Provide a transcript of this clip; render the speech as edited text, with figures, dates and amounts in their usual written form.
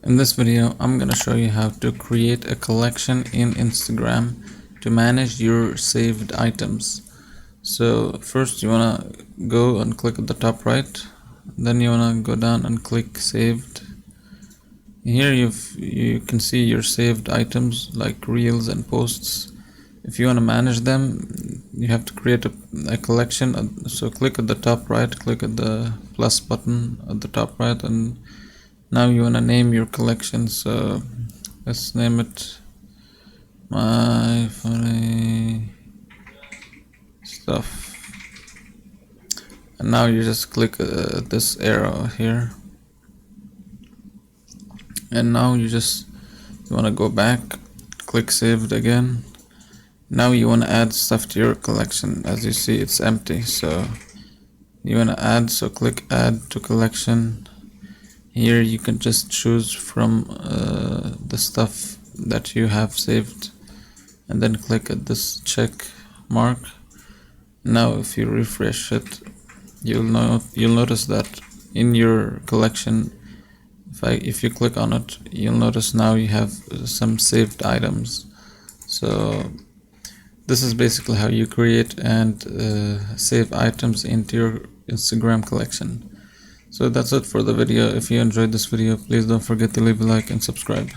In this video, I'm gonna show you how to create a collection in Instagram to manage your saved items. So first you wanna go and click at the top right, then you wanna go down and click saved. Here you can see your saved items like reels and posts. If you wanna manage them, you have to create a collection. So click at the top right, click at the plus button at the top right, and now you wanna name your collection. So let's name it my funny stuff. And now you just click this arrow here, and now you wanna go back, click saved again. Now you wanna add stuff to your collection. As you see, it's empty, so you wanna add, so click add to collection. Here you can just choose from the stuff that you have saved, and then click at this check mark. Now if you refresh it, you'll notice that in your collection, if you click on it, you'll notice now you have some saved items. So this is basically how you create and save items into your Instagram collection. So that's it for the video. If you enjoyed this video, please don't forget to leave a like and subscribe.